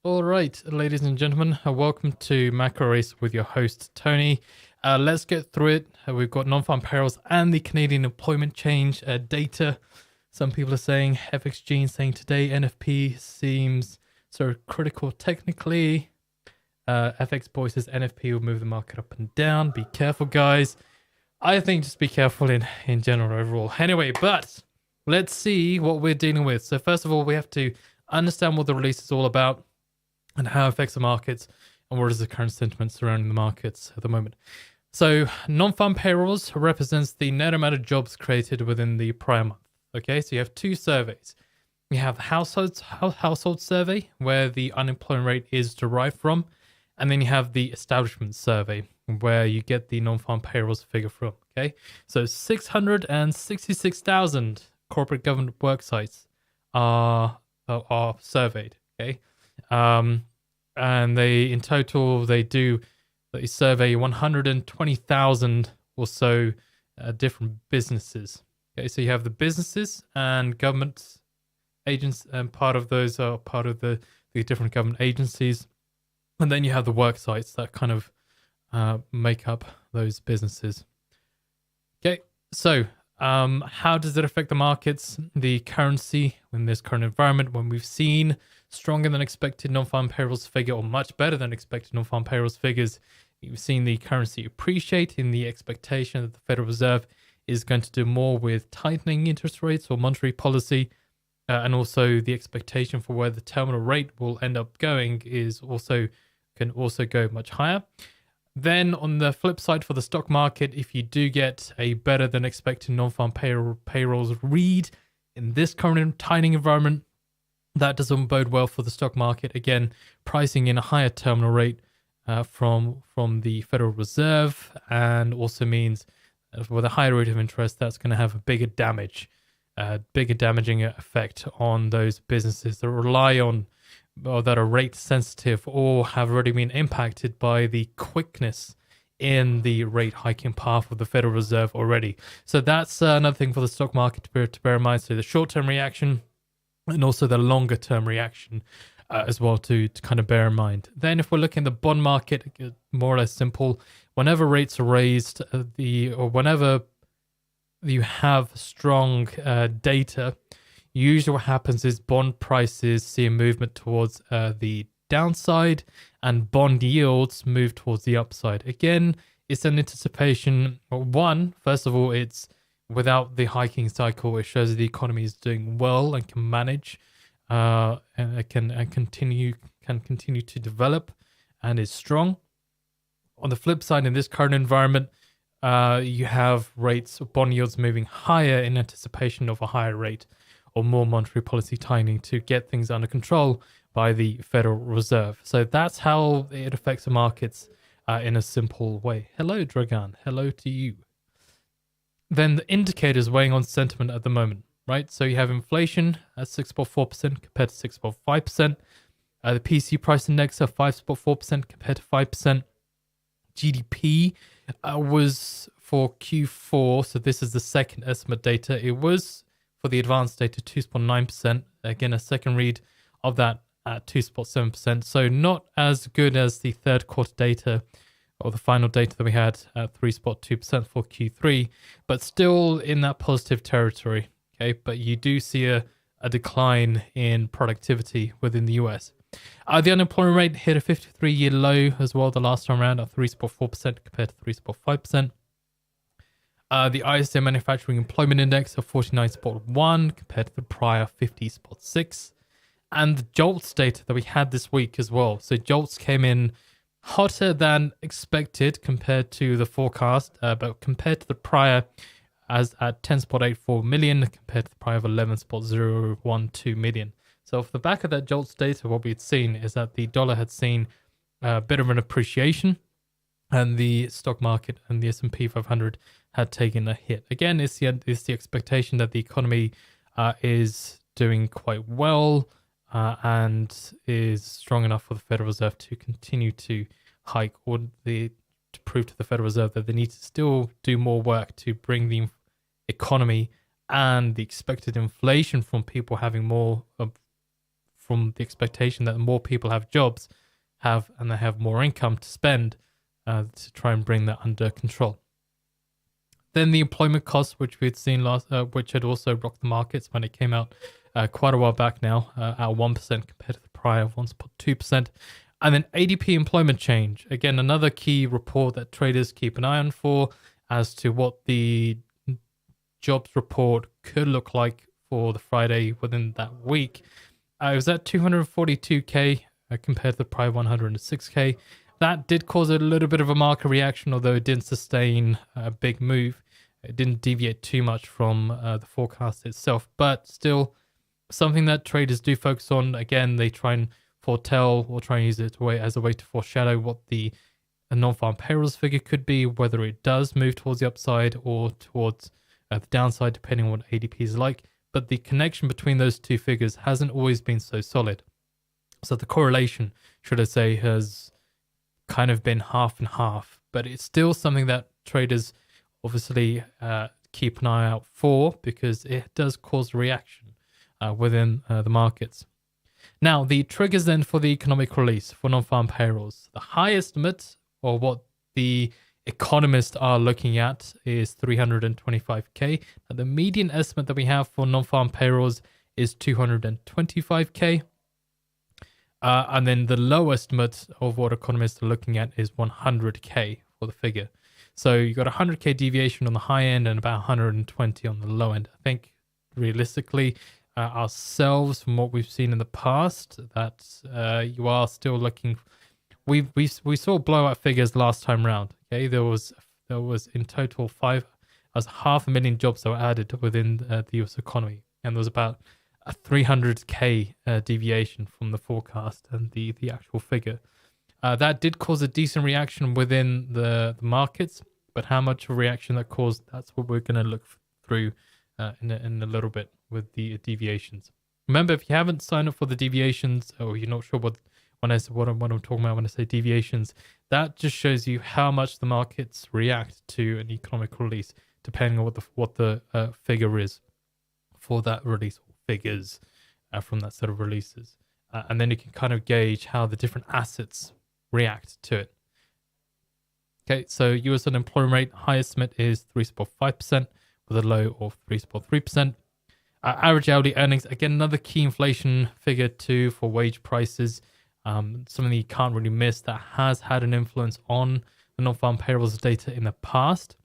All right, ladies and gentlemen, welcome to MACROACE with your host, Tony. Let's get through it. We've got non-farm payrolls and the Canadian employment change data. Some people are saying, FXG saying today NFP seems so critical technically. FX Boy says NFP will move the market up and down. Be careful, guys. I think just be careful in general overall. Anyway, but let's see what we're dealing with. So first of all, we have to understand what the release is all about and how it affects the markets and what is the current sentiment surrounding the markets at the moment. So non-farm payrolls represents the net amount of jobs created within the prior month. Okay, so you have two surveys. You have the household survey, where the unemployment rate is derived from, and then you have the establishment survey, where you get the non-farm payrolls figure from. Okay, so 666,000 corporate government work sites are surveyed. Okay, and they in total they survey 120,000 or so different businesses. Okay, so you have the businesses and government agents, and part of those are part of the different government agencies, and then you have the work sites that kind of make up those businesses. Okay, so how does it affect the markets, the currency in this current environment when we've seen stronger than expected non-farm payrolls figure, or much better than expected non-farm payrolls figures? You've seen the currency appreciate in the expectation that the Federal Reserve is going to do more with tightening interest rates or monetary policy, and also the expectation for where the terminal rate will end up going can also go much higher. Then on the flip side for the stock market, if you do get a better than expected non-farm payrolls read in this current tightening environment, that doesn't bode well for the stock market. Again, pricing in a higher terminal rate from the Federal Reserve, and also means with a higher rate of interest, that's going to have a bigger damaging effect on those businesses that rely on or that are rate sensitive or have already been impacted by the quickness in the rate hiking path of the Federal Reserve already. So that's another thing for the stock market to bear in mind. So the short-term reaction and also the longer-term reaction as well to kind of bear in mind. Then if we're looking at the bond market, more or less simple. Whenever rates are raised, or whenever you have strong data, usually what happens is bond prices see a movement towards the downside and bond yields move towards the upside. Again, it's an anticipation. First of all, it's without the hiking cycle, it shows that the economy is doing well and can manage and it can continue to develop and is strong. On the flip side, in this current environment, you have bond yields moving higher in anticipation of a higher rate or more monetary policy tightening to get things under control by the Federal Reserve. So that's how it affects the markets in a simple way. Hello, Dragan. Hello to you. Then the indicators weighing on sentiment at the moment, right? So you have inflation at 6.4% compared to 6.5%. The PC price index at 5.4% compared to 5%. GDP was for Q4, so this is the second estimate data. It was for the advanced data 2.9%. Again, a second read of that at 2.7%. So not as good as the third quarter data or the final data that we had at 3.2% for Q3, but still in that positive territory. Okay, but you do see a decline in productivity within the US. The unemployment rate hit a 53-year low as well the last time around at 3.4% compared to 3.5%. The ISM Manufacturing Employment Index of 49.1 compared to the prior 50.6. And the JOLTS data that we had this week as well. So JOLTS came in hotter than expected compared to the forecast, but compared to the prior as at 10.84 million compared to the prior of 11.012 million. So off the back of that JOLTS data, what we had seen is that the dollar had seen a bit of an appreciation and the stock market and the S&P 500 had taken a hit. Again, it's the expectation that the economy is doing quite well and is strong enough for the Federal Reserve to continue to hike, or to prove to the Federal Reserve that they need to still do more work to bring the economy and the expected inflation from people having more from the expectation that more people have jobs, and they have more income to spend to try and bring that under control. Then the employment costs, which we'd seen which had also rocked the markets when it came out quite a while back now, at 1% compared to the prior 1.2%. And then ADP employment change. Again, another key report that traders keep an eye on for as to what the jobs report could look like for the Friday within that week. It was at 242K compared to the prior 106K. That did cause a little bit of a market reaction, although it didn't sustain a big move. It didn't deviate too much from the forecast itself, but still something that traders do focus on. Again, they try and foretell or try and use it as a way to foreshadow what the non-farm payrolls figure could be, whether it does move towards the upside or towards the downside, depending on what ADP is like. But the connection between those two figures hasn't always been so solid. So the correlation, should I say, has kind of been half and half, but it's still something that traders obviously keep an eye out for, because it does cause reaction within the markets. Now, the triggers then for the economic release for non-farm payrolls. The high estimate, or what the economists are looking at, is 325K. Now, the median estimate that we have for non-farm payrolls is 225K. And then the low estimate of what economists are looking at is 100K for the figure. So you got 100K deviation on the high end and about 120 on the low end. I think realistically, ourselves, from what we've seen in the past, that you are still looking. We saw blowout figures last time round. Okay, there was in total 500,000 jobs that were added within the US economy, and there was about a 300K deviation from the forecast and the actual figure. That did cause a decent reaction within the markets, but how much of a reaction that caused, that's what we're going to look through in a little bit with the deviations. Remember, if you haven't signed up for the deviations, or you're not sure what I'm talking about when I say deviations, that just shows you how much the markets react to an economic release, depending on what the figure is for that release, or figures from that set of releases. And then you can kind of gauge how the different assets react to it. Okay, so US unemployment rate, high estimate is 3.5% with a low of 3.3%. Average hourly earnings, again, another key inflation figure too for wage prices. Something that you can't really miss, that has had an influence on the non-farm payrolls data in the past,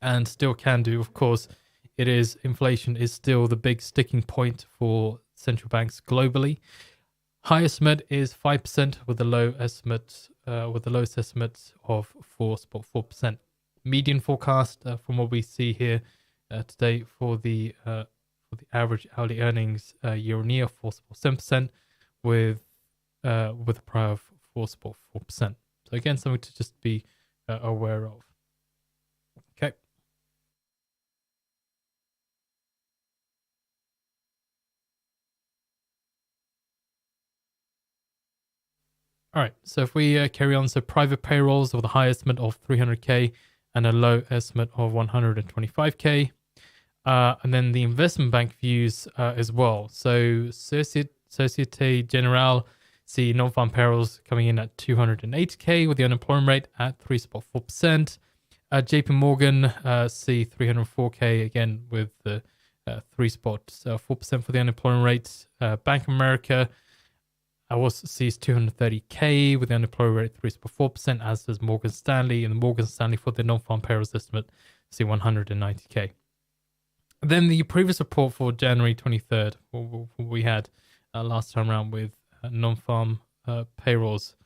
and still can do. Of course, inflation is still the big sticking point for central banks globally. High estimate is 5% with the lowest estimate of 4.4%. Median forecast, from what we see here today, for the average hourly earnings year on year, 4.7%, with a prior of 4.4%. So again, something to just be aware of. Okay. All right, so if we carry on, so private payrolls with a high estimate of 300K and a low estimate of 125K. And then the investment bank views as well. So Societe Generale see non-farm payrolls coming in at 280K with the unemployment rate at 3.4%. JP Morgan see 304K again with the 3.4% for the unemployment rate. Bank of America also sees 230K with the unemployment rate 3.4%, as does Morgan Stanley. And Morgan Stanley, for the non-farm payrolls estimate, see 190K. Then the previous report for January 23rd, what we had last time around with non-farm payrolls,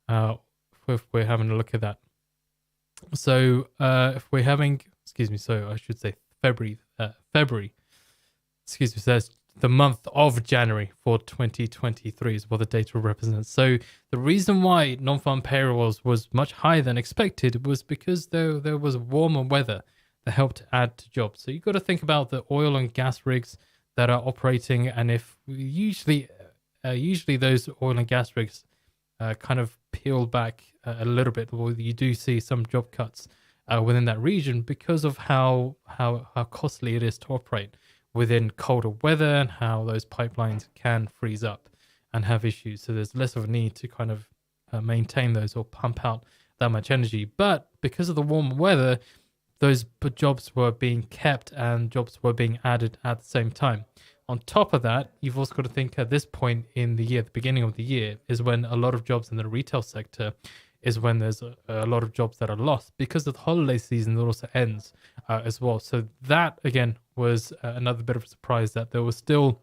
if we're having a look at that. So if we're having, so I should say February, so that's the month of January for 2023 is what the data represents. So the reason why non-farm payrolls was much higher than expected was because there was warmer weather that helped add to jobs. So you've got to think about the oil and gas rigs that are operating, and if usually those oil and gas rigs kind of peel back a little bit, or you do see some job cuts within that region because of how costly it is to operate within colder weather and how those pipelines can freeze up. and have issues. So there's less of a need to kind of maintain those or pump out that much energy. But because of the warm weather, those jobs were being kept and jobs were being added at the same time. On top of that, you've also got to think at this point in the year, the beginning of the year, is when a lot of jobs in the retail sector is when there's a lot of jobs that are lost because of the holiday season that also ends as well. So that, again, was another bit of a surprise that there was still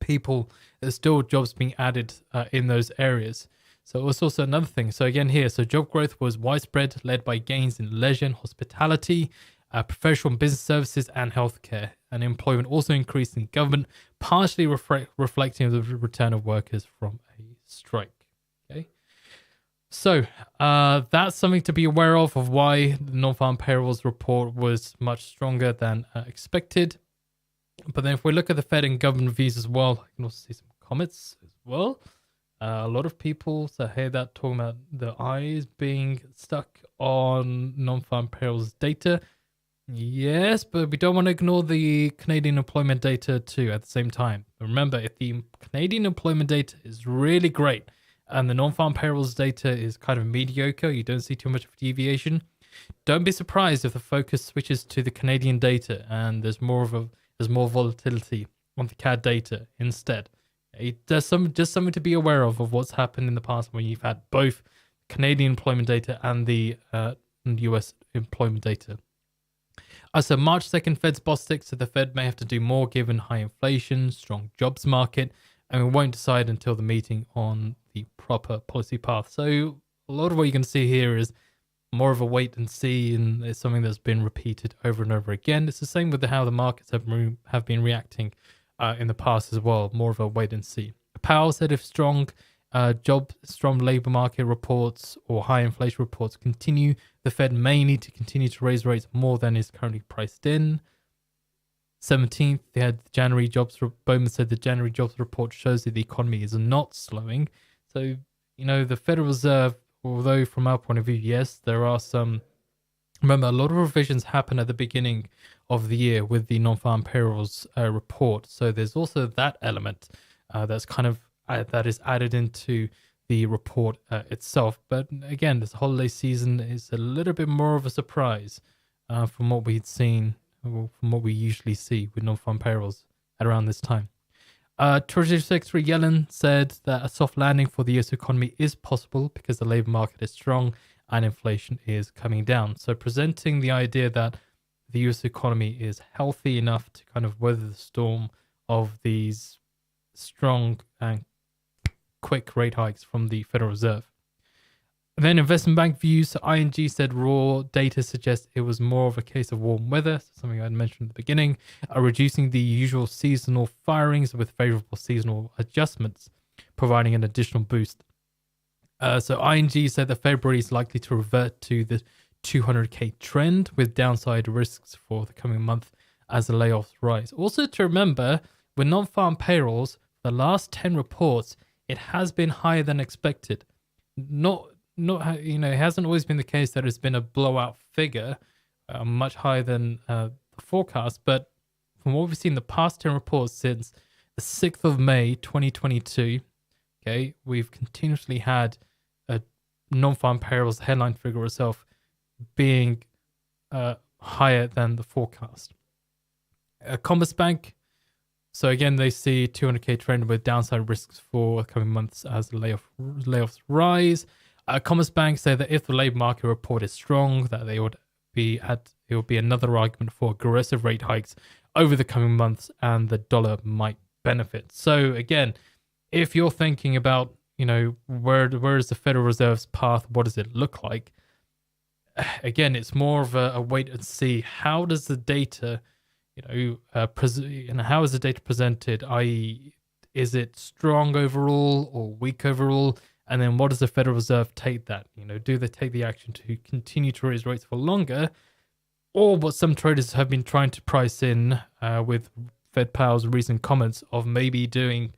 there's still jobs being added in those areas. So it was also another thing. So again here, so job growth was widespread, led by gains in leisure and hospitality, professional and business services, and healthcare. And employment also increased in government, partially reflecting the return of workers from a strike. Okay, so that's something to be aware of why the non-farm payrolls report was much stronger than expected. But then if we look at the Fed and government views as well, I can also see some comments as well. A lot of people say that talking about the eyes being stuck on non-farm payrolls data. Yes, but we don't want to ignore the Canadian employment data too at the same time. Remember, if the Canadian employment data is really great and the non-farm payrolls data is kind of mediocre, you don't see too much of a deviation, don't be surprised if the focus switches to the Canadian data and there's more volatility on the CAD data instead. There's just something to be aware of what's happened in the past when you've had both Canadian employment data and the US employment data. So March 2nd, Fed's Bostic, so the Fed may have to do more given high inflation, strong jobs market, and we won't decide until the meeting on the proper policy path. So a lot of what you can see here is more of a wait and see, and it's something that's been repeated over and over again. It's the same with how the markets have been reacting in the past as well, more of a wait and see. Powell said if strong labor market reports or high inflation reports continue, the Fed may need to continue to raise rates more than is currently priced in. 17th, they had January jobs. Bowman said the January jobs report shows that the economy is not slowing. So, the Federal Reserve, although from our point of view, yes, there are some. Remember, a lot of revisions happen at the beginning of the year with the non-farm payrolls report. So there's also that element that's kind of that is added into the report itself. But again, this holiday season is a little bit more of a surprise from what we'd seen, or from what we usually see with non-farm payrolls at around this time. Treasury Secretary Yellen said that a soft landing for the US economy is possible because the labor market is strong and inflation is coming down. So presenting the idea that the US economy is healthy enough to kind of weather the storm of these strong and quick rate hikes from the Federal Reserve. Then investment bank views. ING said raw data suggests it was more of a case of warm weather, something I mentioned at the beginning, reducing the usual seasonal firings with favorable seasonal adjustments, providing an additional boost. So ING said that February is likely to revert to the 200k trend with downside risks for the coming month as the layoffs rise. Also to remember, with non-farm payrolls, the last 10 reports, it has been higher than expected. It hasn't always been the case that it's been a blowout figure, much higher than the forecast. But from what we've seen, the past 10 reports since the 6th of May, 2022, okay, we've continuously had a non-farm payrolls headline figure itself being higher than the forecast. Commerce Bank, so again, they see 200k trend with downside risks for coming months as the layoffs rise. Commerce Bank say that if the labor market report is strong, that it would be another argument for aggressive rate hikes over the coming months, and the dollar might benefit. So again, if you're thinking about, where is the Federal Reserve's path? What does it look like? Again, it's more of a wait and see. How does the data, how is the data presented? I.e., is it strong overall or weak overall? And then what does the Federal Reserve take that? Do they take the action to continue to raise rates for longer? Or what some traders have been trying to price in with Fed Powell's recent comments of maybe doing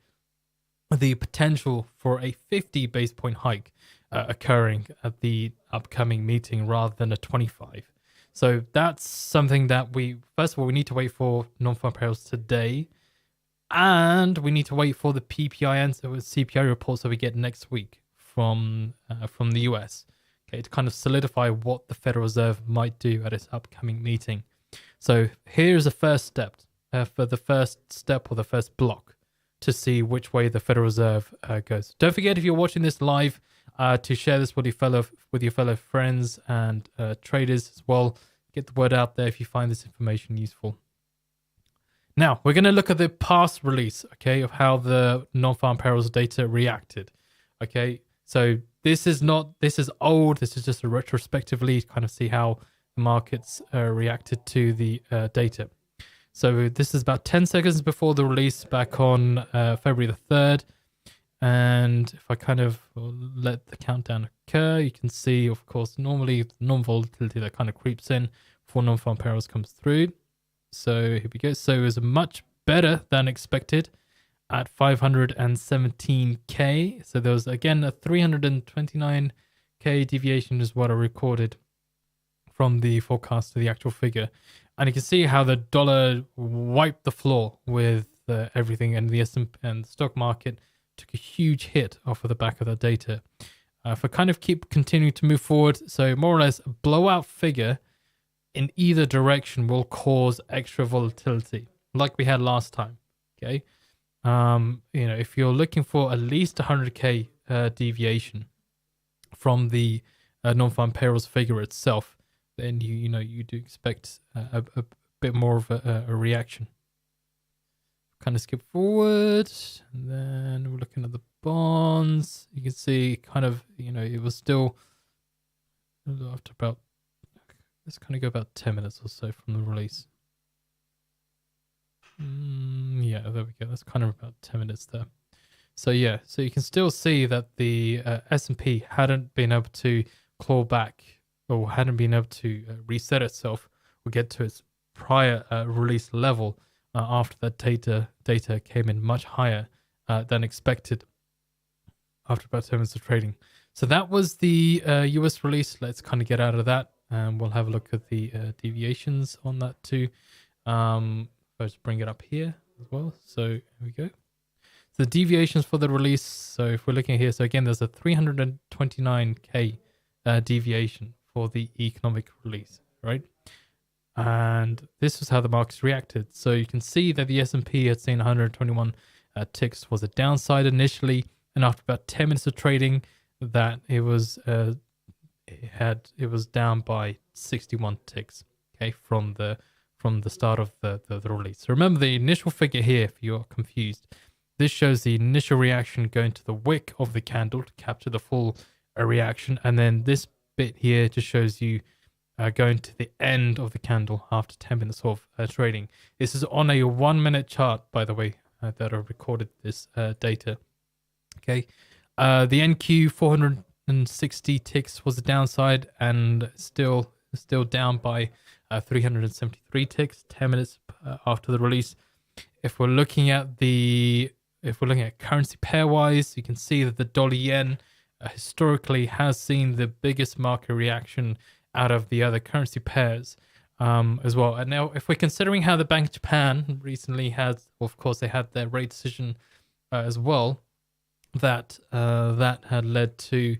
the potential for a 50 base point hike occurring at the upcoming meeting rather than a 25. So that's something that first of all, we need to wait for non-farm payrolls today. And we need to wait for the PPI and CPI reports that we get next week from the US, okay, to kind of solidify what the Federal Reserve might do at its upcoming meeting. So here's the first step, or the first block to see which way the Federal Reserve goes. Don't forget, if you're watching this live, to share this with your fellow friends and traders as well. Get the word out there if you find this information useful. Now, we're going to look at the past release, okay, of how the non-farm payrolls data reacted, okay? So this is old. This is just a retrospectively kind of see how the markets reacted to the data. So this is about 10 seconds before the release back on February the 3rd. And if I kind of let the countdown occur, you can see, of course, normally the non-volatility that kind of creeps in before non-farm payrolls comes through. So here we go. So it was much better than expected at 517K. So there was, again, a 329K deviation is what I recorded from the forecast to the actual figure. And you can see how the dollar wiped the floor with everything, and the S&P and the stock market took a huge hit off of the back of that data. If I kind of continue to move forward, so more or less a blowout figure in either direction will cause extra volatility, like we had last time. Okay, if you're looking for at least 100K deviation from the non-farm payrolls figure itself, then you do expect a bit more of a reaction. Kind of skip forward, and then we're looking at the bonds. You can see kind of, it was still after about, let's kind of go about 10 minutes or so from the release. Yeah, there we go. That's kind of about 10 minutes there. So yeah, so you can still see that the S&P hadn't been able to claw back, or hadn't been able to reset itself or get to its prior release level after that data came in much higher than expected after about 10 minutes of trading. So that was the US release. Let's kind of get out of that, and we'll have a look at the deviations on that too. Let's bring it up here as well. So here we go. So the deviations for the release. So if we're looking here, so again, there's a 329K deviation for the economic release, right? And this was how the markets reacted. So you can see that the S&P had seen 121 ticks was a downside initially, and after about 10 minutes of trading, that it was down by 61 ticks. Okay, from the start of the release. So remember the initial figure here, if you're confused. This shows the initial reaction going to the wick of the candle to capture the full reaction, and then this bit here just shows you going to the end of the candle after 10 minutes of trading. This is on a 1 minute chart, by the way, that I recorded this data. Okay, the NQ 460 ticks was the downside, and still down by 373 ticks 10 minutes after the release. If we're looking at currency pair wise, you can see that the dollar yen historically has seen the biggest market reaction out of the other currency pairs as well. And now, if we're considering how the Bank of Japan recently had, well, of course, they had their rate decision as well, that had led to,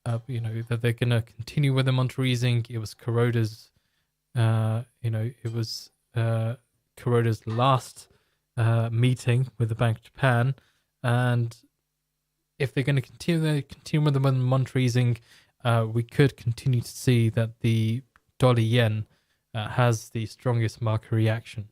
that they're going to continue with the monetary easing. It was Kuroda's, Kuroda's last meeting with the Bank of Japan, and if they're going to continue with the monetary easing, we could continue to see that the dollar yen has the strongest market reaction.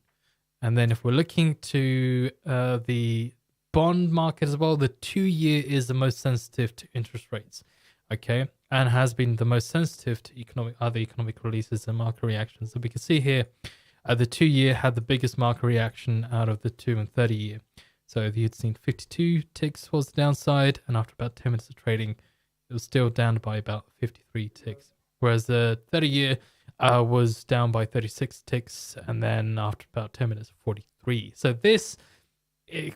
And then if we're looking to the bond market as well, the 2-year is the most sensitive to interest rates, okay, and has been the most sensitive to other economic releases and market reactions. So we can see here, the 2-year had the biggest market reaction out of the 2 and 30-year. So you'd seen 52 ticks was the downside, and after about 10 minutes of trading, it was still down by about 53 ticks. Whereas the 30-year was down by 36 ticks, and then after about 10 minutes, 43. So this,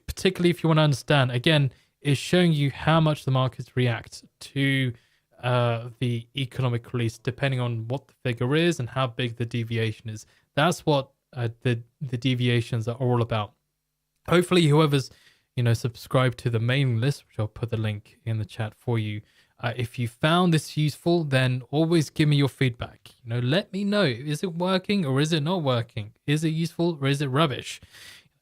particularly if you want to understand, again, is showing you how much the markets react to the economic release, depending on what the figure is and how big the deviation is. That's what the deviations are all about. Hopefully whoever's, subscribed to the mailing list, which I'll put the link in the chat for you. If you found this useful, then always give me your feedback. Let me know. Is it working or is it not working? Is it useful or is it rubbish?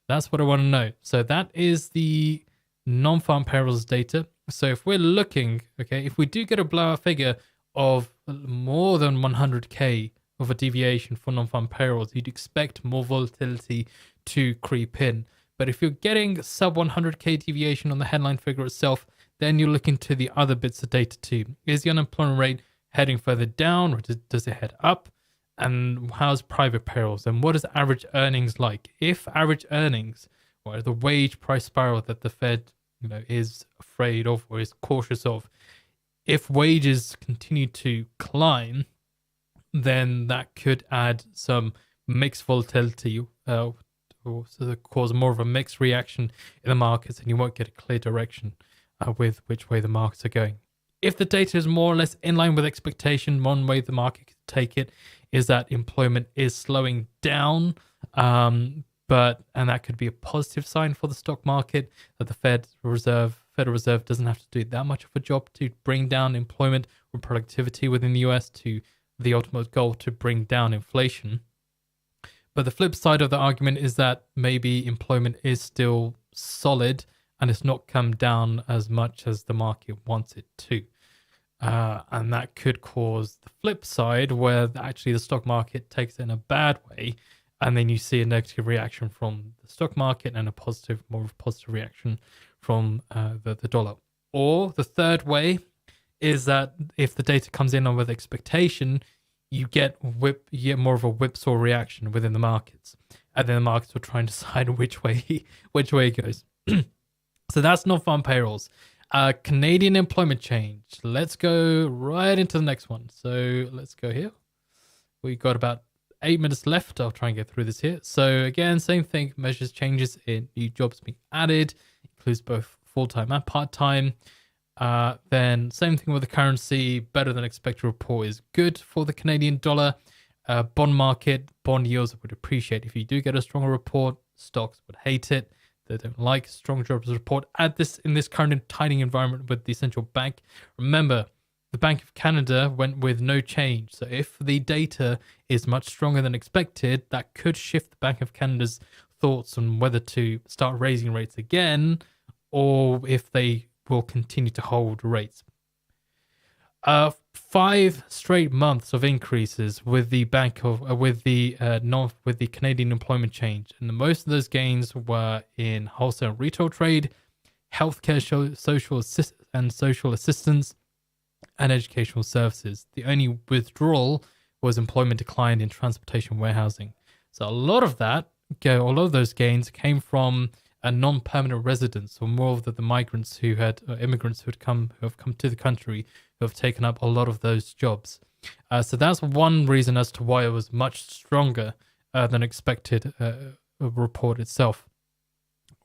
That's what I want to know. So that is the non-farm payrolls data. So if we're looking, if we do get a blowout figure of more than 100K of a deviation for non-farm payrolls, you'd expect more volatility to creep in. But if you're getting sub 100K deviation on the headline figure itself, then you're looking to the other bits of data too. Is the unemployment rate heading further down, or does it head up? And how's private payrolls? And what is average earnings like? If average earnings, or the wage price spiral that the Fed is afraid of or is cautious of, if wages continue to climb, then that could add some mixed volatility, or cause more of a mixed reaction in the markets, and you won't get a clear direction with which way the markets are going. If the data is more or less in line with expectation, one way the market could take it is that employment is slowing down, and that could be a positive sign for the stock market, that the Federal Reserve doesn't have to do that much of a job to bring down employment or productivity within the US to the ultimate goal to bring down inflation. But the flip side of the argument is that maybe employment is still solid and it's not come down as much as the market wants it to. And that could cause the flip side, where actually the stock market takes it in a bad way, and then you see a negative reaction from the stock market and more of a positive reaction from the dollar. Or the third way is that if the data comes in with expectation, you get more of a whipsaw reaction within the markets, and then the markets will try and decide which way it goes. So that's non-farm payrolls. Canadian employment change. Let's go right into the next one. So let's go here. We got about 8 minutes left. I'll try and get through this here. So again, same thing. Measures changes in new jobs being added. Includes both full-time and part-time. Then same thing with the currency. Better than expected report is good for the Canadian dollar. Bond market, bond yields would appreciate. If you do get a stronger report, stocks would hate it. They don't like strong jobs report in this current tightening environment with the central bank. Remember, the Bank of Canada went with no change. So if the data is much stronger than expected, that could shift the Bank of Canada's thoughts on whether to start raising rates again, or if they will continue to hold rates. 5 straight months of increases with the Canadian employment change, and most of those gains were in wholesale and retail trade, healthcare, social assistance, and educational services. The only withdrawal was employment decline in transportation warehousing. So a lot of those gains came from non-permanent residents, or more of the migrants immigrants who have come to the country, who have taken up a lot of those jobs. So that's one reason as to why it was much stronger than expected report itself.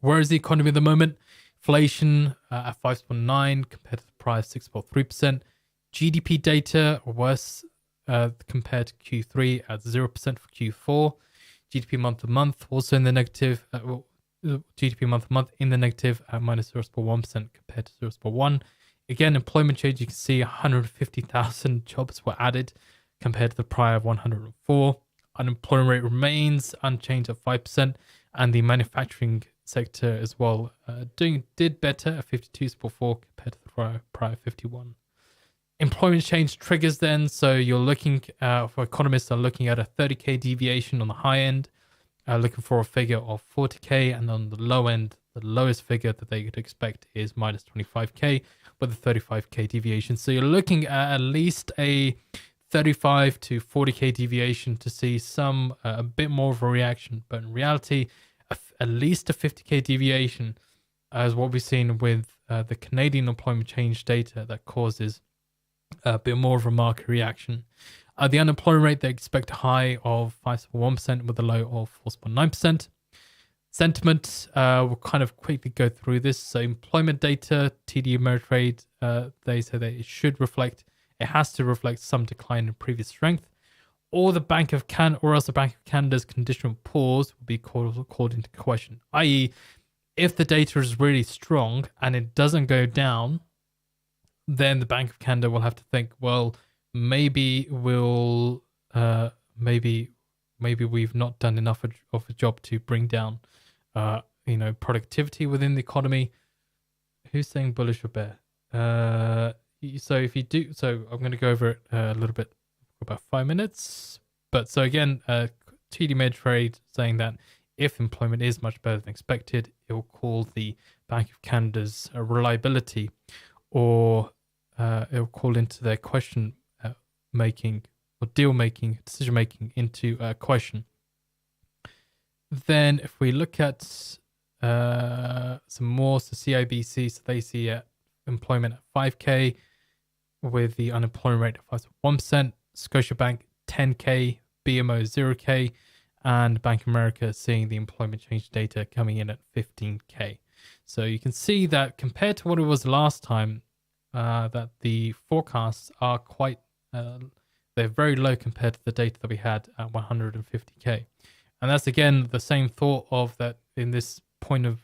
Where is the economy at the moment? Inflation at 5.9 compared to the prior 6.3%. GDP data worse compared to Q3 at 0% for Q4. GDP month to month also in the negative. GDP month to month in the negative at minus 0.1% compared to 0.1%. Again, employment change, you can see 150,000 jobs were added compared to the prior 104. Unemployment rate remains unchanged at 5%, and the manufacturing sector as well did better at 52.4 compared to the prior 51. Employment change triggers then, so you're looking for economists are looking at a 30K deviation on the high end, looking for a figure of 40K, and on the low end, the lowest figure that they could expect is minus 25K with a 35K deviation. So you're looking at least a 35 to 40K deviation to see a bit more of a reaction. But in reality, at least a 50K deviation is what we've seen with the Canadian employment change data that causes a bit more of a market reaction. The unemployment rate, they expect a high of 5.1% with a low of 4.9%. Sentiment, we'll kind of quickly go through this. So employment data, TD Ameritrade, they say that it has to reflect some decline in previous strength, or the Bank of Canada, or else the Bank of Canada's conditional pause will be called into question. I.e., if the data is really strong and it doesn't go down, then the Bank of Canada will have to think, well, maybe maybe we've not done enough of a job to bring down, productivity within the economy. Who's saying bullish or bear? So if you do, so I'm going to go over it a little bit for about 5 minutes. But so again, TD Ameritrade saying that if employment is much better than expected, it will call the Bank of Canada's reliability, or it will call into their question making or deal making, decision making into question. Then if we look at some more, so CIBC, so they see employment at 5K with the unemployment rate of 5.1%, Scotiabank 10K, BMO 0K, and Bank of America seeing the employment change data coming in at 15K. So you can see that compared to what it was last time, that the forecasts are quite, they're very low compared to the data that we had at 150K. And that's again the same thought of that in this point of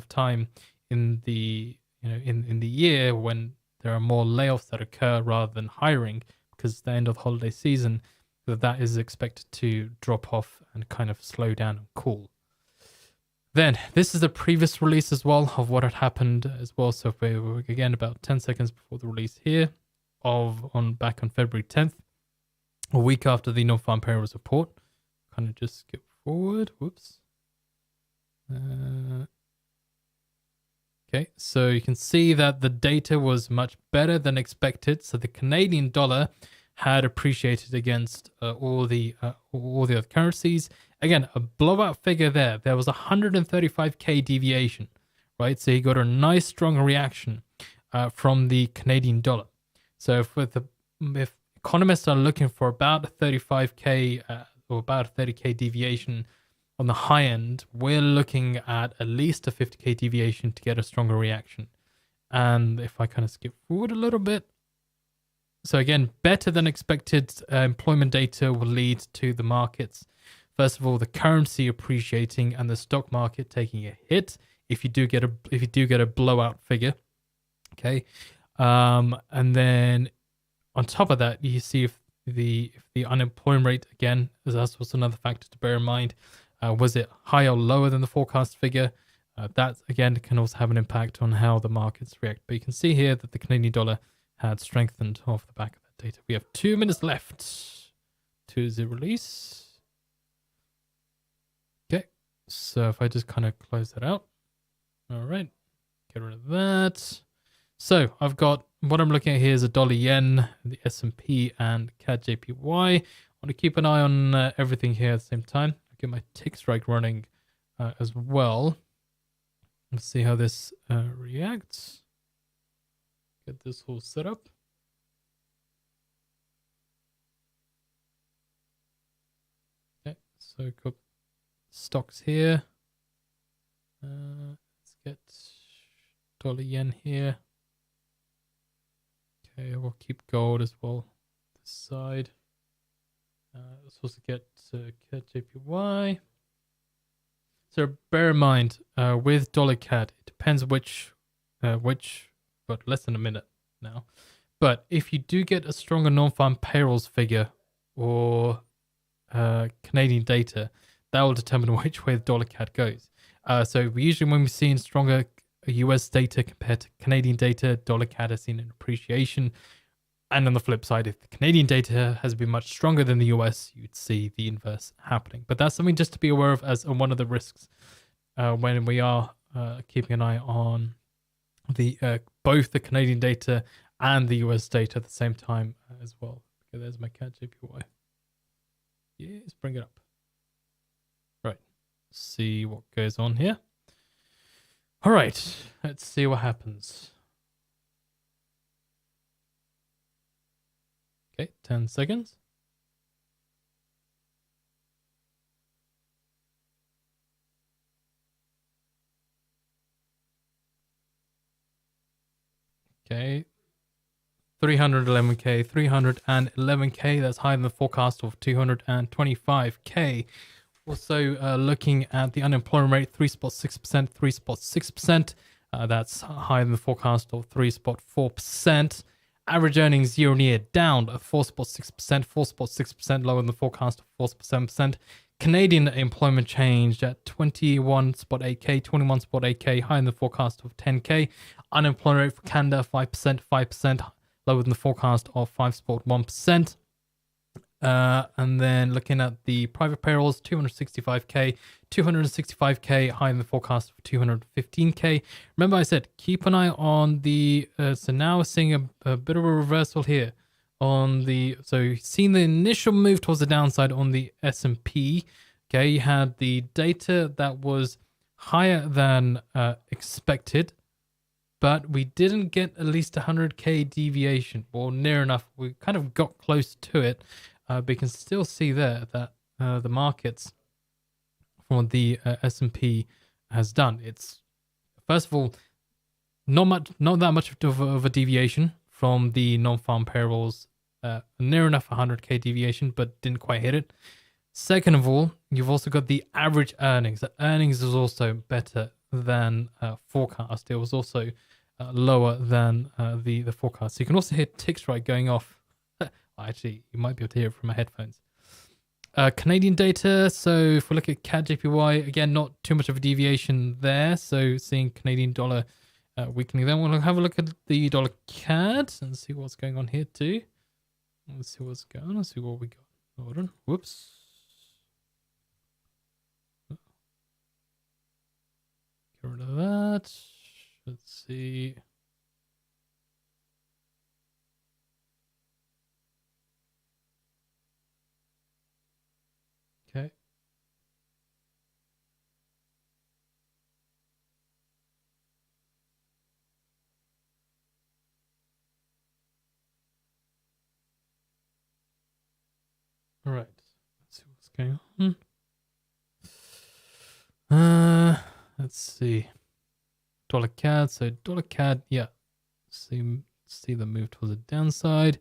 time in the in the year when there are more layoffs that occur rather than hiring because it's the end of the holiday season, that is expected to drop off and kind of slow down and cool. Then this is the previous release as well of what had happened as well. So if we were again about 10 seconds before the release here back on February 10th, a week after the Nonfarm Payrolls report. Kind of just skip forward. Whoops. Okay, so you can see that the data was much better than expected. So the Canadian dollar had appreciated against all the other currencies. Again, a blowout figure there. There was a 135K deviation, right? So you got a nice strong reaction from the Canadian dollar. So if economists are looking for about a 35K or about a 30K deviation on the high end, we're looking at least a 50K deviation to get a stronger reaction. And if I kind of skip forward a little bit, so again, better than expected employment data will lead to the markets. First of all, the currency appreciating and the stock market taking a hit if you do get a blowout figure. Okay, and then on top of that, you see if the unemployment rate again, that's also another factor to bear in mind. Was it higher or lower than the forecast figure? That again can also have an impact on how the markets react. But you can see here that the Canadian dollar had strengthened off the back of that data. We have 2 minutes left to the release. Okay, so if I just kind of close that out. All right, get rid of that. So I've got, what I'm looking at here is a dollar yen, the S&P, and CAD JPY. I want to keep an eye on everything here at the same time. I'll get my TICKSTRIKE running as well. Let's see how this reacts. Get this whole set up. Okay, so got stocks here. Let's get dollar yen here. Okay, we'll keep gold as well. This side. Let's also get CAD JPY. So bear in mind, with dollar CAD, it depends which, but less than a minute now. But if you do get a stronger non-farm payrolls figure or Canadian data, that will determine which way the dollar CAD goes. So usually when we're seeing stronger US data compared to Canadian data, dollar CAD has seen an appreciation. And on the flip side, if the Canadian data has been much stronger than the US, you'd see the inverse happening. But that's something just to be aware of as one of the risks when we are keeping an eye on the both the Canadian data and the US data at the same time as well. Okay, there's my CAD JPY. Yes, bring it up. Right, see what goes on here. All right, let's see what happens. Okay, 10 seconds. Okay, 311K, 311K, that's higher than the forecast of 225K. Also, looking at the unemployment rate, 3.6%, 3.6%. That's higher than the forecast of 3.4%. Average earnings year on year down 4.6%, 4.6% lower than the forecast of 4.7%. Canadian employment change at 21.8k, 21.8k, higher than the forecast of 10k. Unemployment rate for Canada 5%, 5% lower than the forecast of 5.1%. And then looking at the private payrolls, 265k, 265k, higher than the forecast of 215k. Remember I said, keep an eye on the, so now we're seeing a bit of a reversal here on the, so you've seen the initial move towards the downside on the S&P. Okay, you had the data that was higher than expected, but we didn't get at least 100k deviation, or near enough. We kind of got close to it. But you can still see there that the markets for the S&P has done. It's, first of all, not that much of a deviation from the non-farm payrolls, near enough 100k deviation, but didn't quite hit it. Second of all, you've also got the average earnings. The earnings is also better than forecast. It was also lower than the forecast. So you can also hear TICKSTRIKE going off. Actually, you might be able to hear it from my headphones. Canadian data. So if we look at CAD JPY, again, not too much of a deviation there. So seeing Canadian dollar weakening. Then we'll have a look at the dollar CAD and see what's going on here too. Let's see what's going on. Let's see what we got. Hold on. Whoops. Get rid of that. Let's see. Okay. All right. Let's see what's going on. Let's see. Dollar CAD. So dollar CAD, yeah. See the move towards the downside.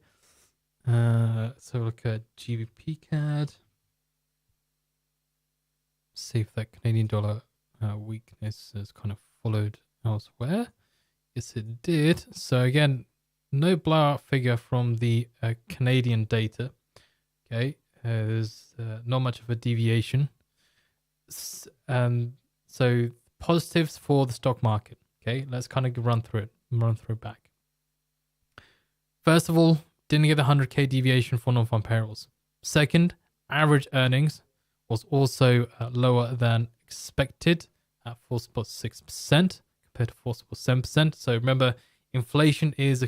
So look at GBP CAD. See if that Canadian dollar weakness has kind of followed elsewhere. Yes, it did. So again, no blowout figure from the Canadian data. Okay, there's not much of a deviation. So positives for the stock market. Okay, let's kind of run through it back. First of all, didn't get the 100k deviation for non-farm payrolls. Second, average earnings was also lower than expected at 4.6% compared to 4.7%. So remember, inflation is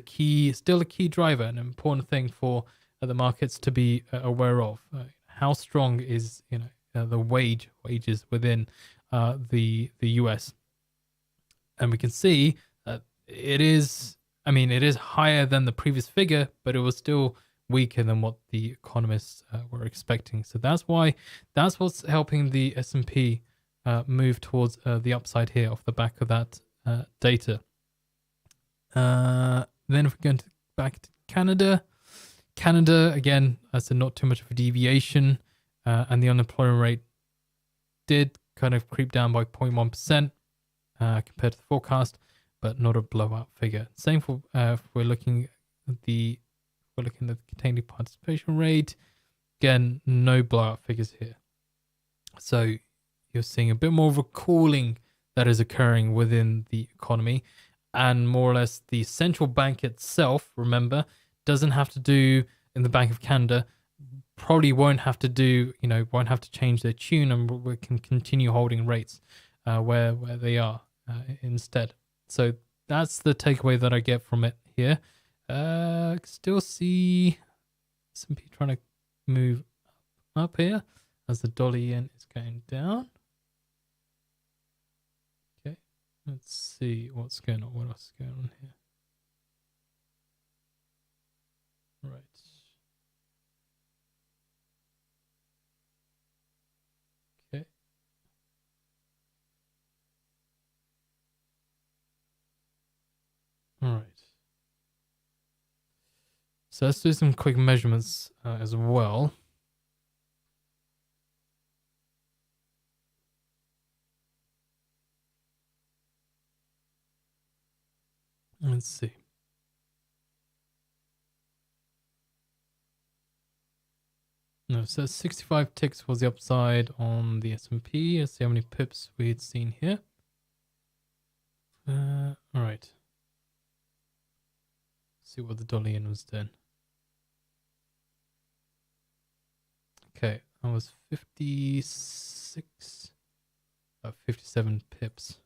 still a key driver, an important thing for the markets to be aware of. How strong is the wages within the US, and we can see that it is higher than the previous figure, but it was still weaker than what the economists were expecting. So that's what's helping the S&P move towards the upside here off the back of that data. Then if we go back to Canada again, I said not too much of a deviation, and the unemployment rate did kind of creep down by 0.1% compared to the forecast, but not a blowout figure. Same for if we're looking at the Canadian participation rate. Again, no blowout figures here. So you're seeing a bit more of a cooling that is occurring within the economy, and more or less the central bank itself, remember, doesn't have to do, in the Bank of Canada, probably won't have to change their tune, and we can continue holding rates where they are instead. So that's the takeaway that I get from it here. Still see S&P trying to move up here as the dollar yen is going down. Okay, let's see what's going on. What else is going on here? Right. Okay. All right. So let's do some quick measurements as well. Let's see. No, so 65 ticks was the upside on the S&P. Let's see how many pips we had seen here. All right. See what the dollar yen was doing. Okay, that was 56, about 57 pips.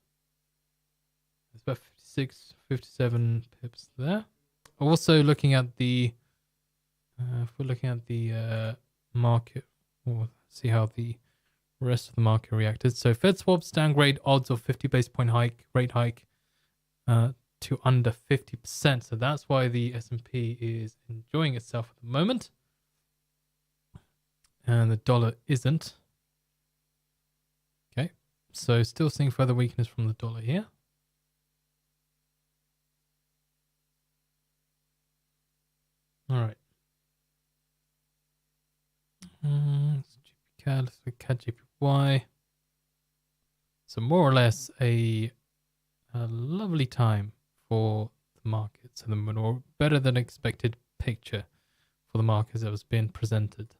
It's about 56, 57 pips there. Also looking at the, if we're looking at the market, we'll see how the rest of the market reacted. So Fed swaps downgrade odds of 50 basis point rate hike to under 50%. So that's why the S&P is enjoying itself at the moment. And the dollar isn't. Okay, so still seeing further weakness from the dollar here. All right. Let's look at JPY. So more or less a lovely time for the market. So the more better than expected picture for the markets that was being presented.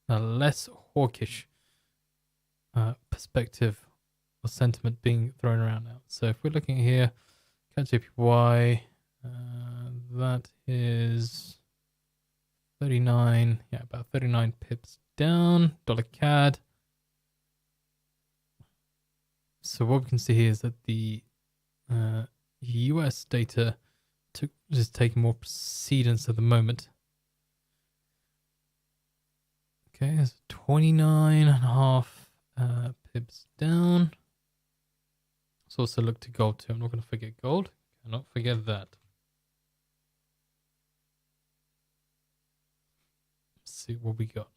A less hawkish perspective or sentiment being thrown around now. So if we're looking here, at JPY, that is 39, yeah, about 39 pips down. Dollar CAD. So what we can see here is that the US data is taking more precedence at the moment. Okay, it's 29.5 pips down. Let's also look to gold too. I'm not going to forget gold. Cannot forget that. Let's see what we got.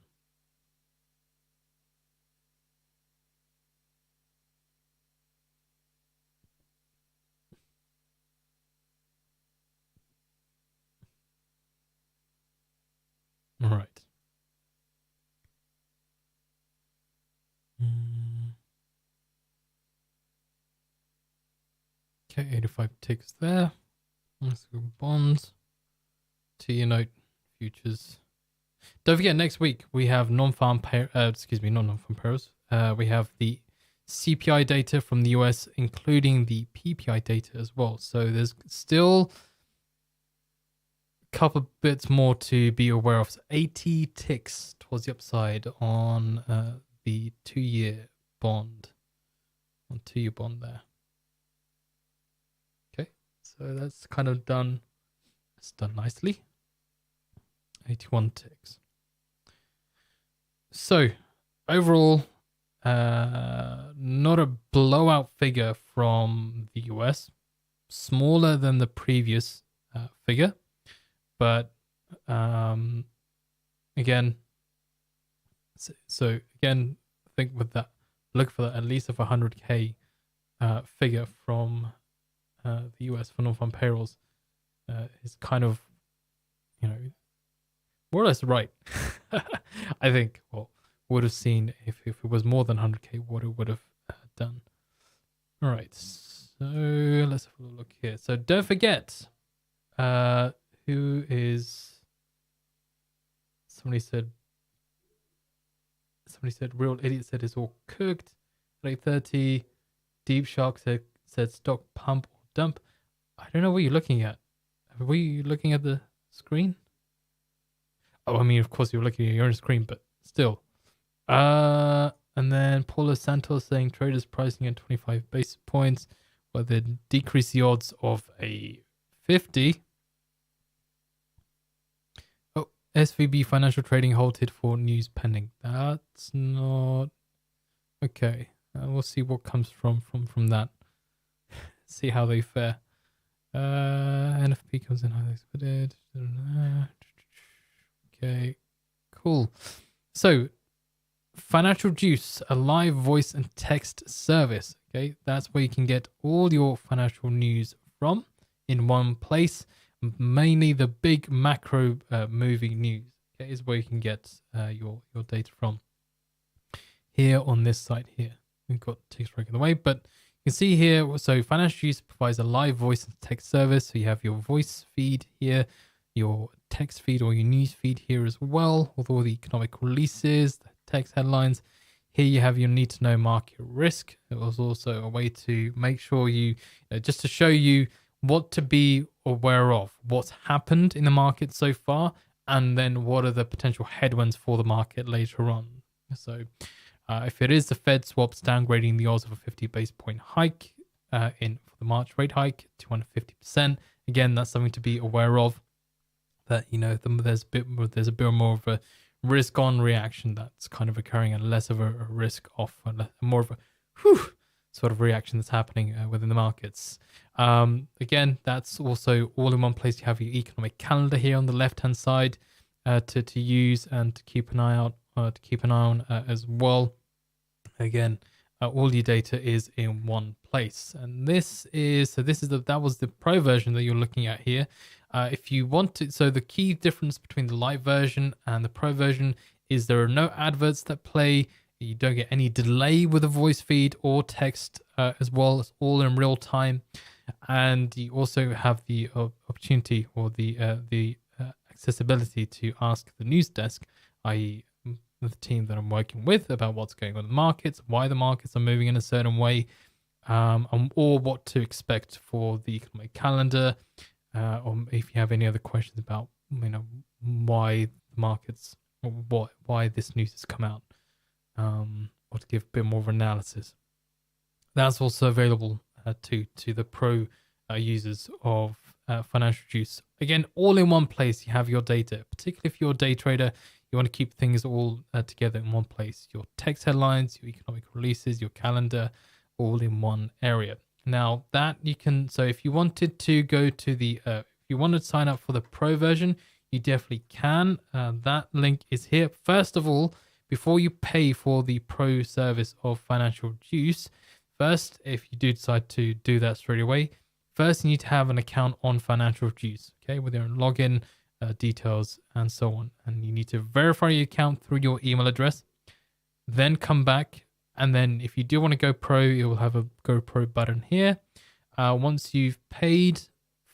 All right. Okay, 85 ticks there. Let's go bonds. 2-year note futures. Don't forget, next week we have non-farm payrolls. We have the CPI data from the US, including the PPI data as well. So there's still a couple bits more to be aware of. So 80 ticks towards the upside on the 2-year bond. On 2-year bond there. Okay, so that's kind of done. It's done nicely. 81 ticks. So overall, not a blowout figure from the US, smaller than the previous figure, but again, so again, I think with that, look for that at least of 100K figure from the US for Nonfarm Payrolls is kind of, you know, more or less right. I think, well, would have seen if it was more than 100K, what it would have done. All right, so let's have a look here. So don't forget, who is, somebody said Real Idiot said it's all cooked. 8:30, Deep Shark said stock pump or dump. I don't know what you're looking at. Were you looking at the screen? Oh, I mean, of course you're looking at your own screen, but still. And then Paula Santos saying traders pricing at 25 basis points, but they decrease the odds of a 50. Oh, SVB financial trading halted for news pending. That's not okay. We'll see what comes from that. See how they fare. NFP comes in highly expected. Okay, cool. So, FinancialJuice, a live voice and text service. Okay, that's where you can get all your financial news from in one place. Mainly the big macro moving news. Okay, is where you can get your data from. Here on this site here, we've got TICKSTRIKE in the way, but You can see here, so FinancialJuice provides a live voice and text service. So you have your voice feed here, your text feed or your news feed here as well, with all the economic releases, the text headlines. Here you have your need to know market risk. It was also a way to make sure just to show you what to be aware of, what's happened in the market so far, and then what are the potential headwinds for the market later on. So if it is the Fed swaps downgrading the odds of a 50 base point hike for the March rate hike to 150%, again, that's something to be aware of. That there's a bit more of a risk on reaction that's kind of occurring, and less of a risk off, and more of a sort of reaction that's happening within the markets. Again, that's also all in one place. You have your economic calendar here on the left hand side to use and to keep an eye out on as well. Again, all your data is in one place, and that was the pro version that you're looking at here. If you want to, so the key difference between the light version and the pro version is there are no adverts that play. You don't get any delay with the voice feed or text as well. It's all in real time, and you also have the opportunity or the accessibility to ask the news desk, i.e. the team that I'm working with, about what's going on in the markets, why the markets are moving in a certain way, or what to expect for the economic calendar, or if you have any other questions about why the markets or why this news has come out, or to give a bit more of analysis. That's also available to the pro users of FinancialJuice. Again, all in one place. You have your data, particularly if you're a day trader. You want to keep things all together in one place. Your text headlines, your economic releases, your calendar, all in one area. Now that you can, so if you wanted to go to if you wanted to sign up for the pro version, you definitely can. That link is here. First of all, before you pay for the pro service of FinancialJuice, first, if you do decide to do that straight away, first you need to have an account on FinancialJuice, okay, with your own login, details and so on, and you need to verify your account through your email address, then come back, and then if you do want to go pro, you will have a go pro button here. Once you've paid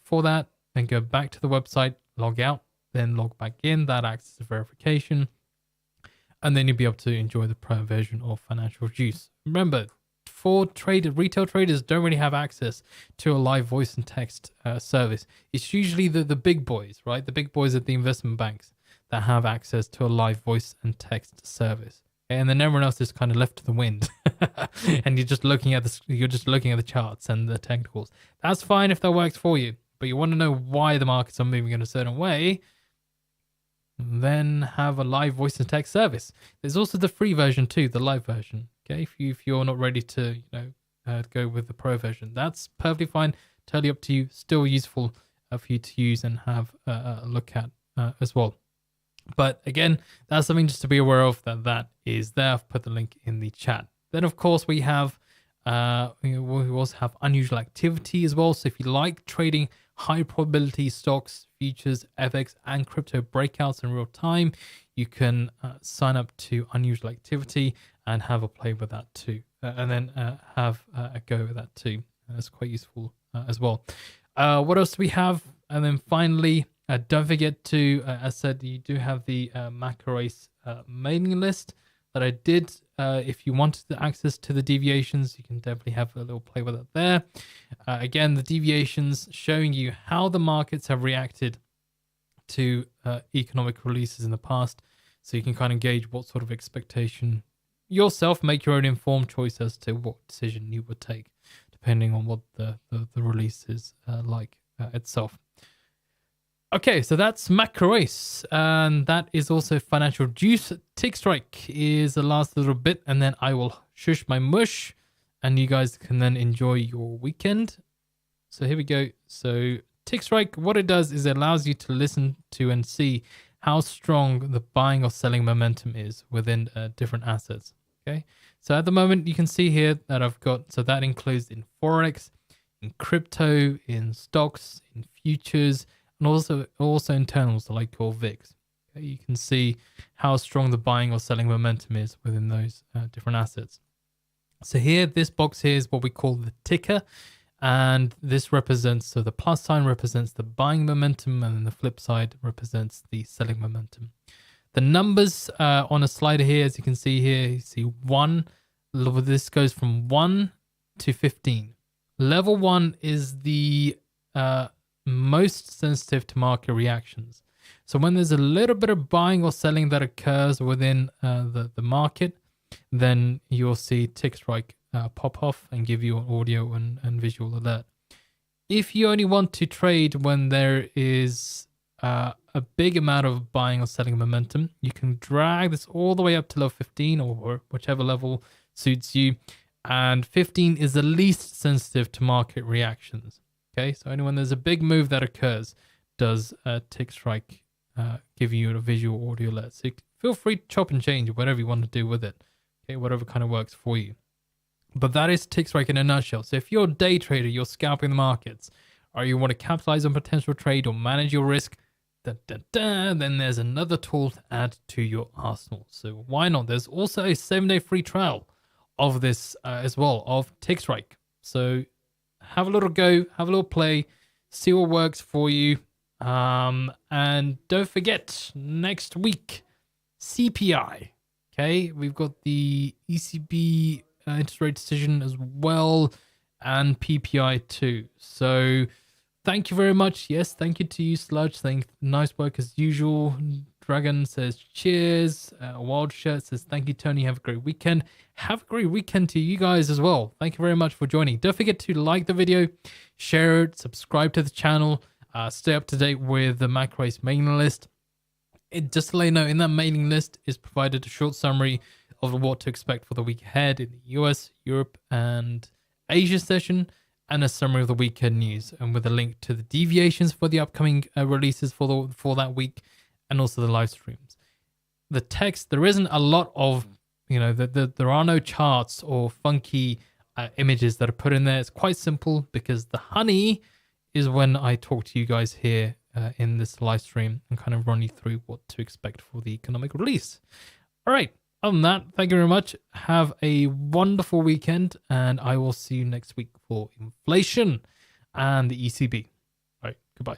for that, then go back to the website, log out, then log back in. That acts as a verification, and then you'll be able to enjoy the pro version of FinancialJuice. Remember, retail traders don't really have access to a live voice and text service. It's usually the big boys, right? The big boys at the investment banks that have access to a live voice and text service, okay? And then everyone else is kind of left to the wind, and you're just looking at the charts and the technicals. That's fine if that works for you, but you want to know why the markets are moving in a certain way, then have a live voice and text service. There's also the free version too, the live version. Okay, if you're not ready to go with the pro version, that's perfectly fine. Totally up to you. Still useful for you to use and have a look at as well. But again, that's something just to be aware of, that is there. I've put the link in the chat. Then of course we have we also have unusual activity as well. So if you like trading high probability stocks, futures, FX, and crypto breakouts in real time, you can sign up to unusual activity and have a play with that too, and then have a go with that too. That's quite useful as well. What else do we have? And then finally, don't forget to, as I said, you do have the MACROACE mailing list that I did. If you wanted the access to the deviations, you can definitely have a little play with it there. Again, the deviations showing you how the markets have reacted to economic releases in the past, so you can kind of gauge what sort of expectation yourself, make your own informed choice as to what decision you would take, depending on what the release is like itself. Okay, so that's MACROACE, and that is also FinancialJuice. TICKSTRIKE is the last little bit, and then I will shush my mush, and you guys can then enjoy your weekend. So here we go. So TICKSTRIKE, what it does is it allows you to listen to and see how strong the buying or selling momentum is within different assets. Okay, so at the moment you can see here that I've got, so that includes in Forex, in crypto, in stocks, in futures, and also internals like your VIX. Okay, you can see how strong the buying or selling momentum is within those different assets. So here, this box here is what we call the ticker. And this represents, so the plus sign represents the buying momentum, and then the flip side represents the selling momentum. The numbers on a slider here, as you can see here, you see 1. This goes from 1 to 15. Level 1 is the most sensitive to market reactions. So when there's a little bit of buying or selling that occurs within the market, then you'll see TICKSTRIKE pop off and give you an audio and visual alert. If you only want to trade when there is a big amount of buying or selling momentum, you can drag this all the way up to level 15 or whichever level suits you. And 15 is the least sensitive to market reactions. Okay, so only when there's a big move that occurs does TICKSTRIKE give you a visual audio alert. So feel free to chop and change whatever you want to do with it. Okay, whatever kind of works for you. But that is TICKSTRIKE in a nutshell. So if you're a day trader, you're scalping the markets, or you want to capitalize on potential trade or manage your risk, then there's another tool to add to your arsenal. So why not? There's also a 7-day free trial of this as well, of TICKSTRIKE. So have a little go, have a little play, see what works for you. And don't forget, next week, CPI. Okay, we've got the ECB interest rate decision as well, and PPI too. So thank you very much. Yes, thank you to you, Sludge. Nice work as usual. Dragon says cheers. Wild Shirt says thank you, Tony. Have a great weekend. Have a great weekend to you guys as well. Thank you very much for joining. Don't forget to like the video, share it, subscribe to the channel, stay up to date with the MACROACE mailing list. Just to let you know, in that mailing list is provided a short summary of what to expect for the week ahead in the US, Europe, and Asia session, and a summary of the weekend news, and with a link to the deviations for the upcoming releases for that week, and also the live streams. The text, there isn't a lot of, there are no charts or funky images that are put in there. It's quite simple because the honey is when I talk to you guys here in this live stream and kind of run you through what to expect for the economic release. All right. Other than that, thank you very much. Have a wonderful weekend, and I will see you next week for inflation and the ECB. All right. Goodbye.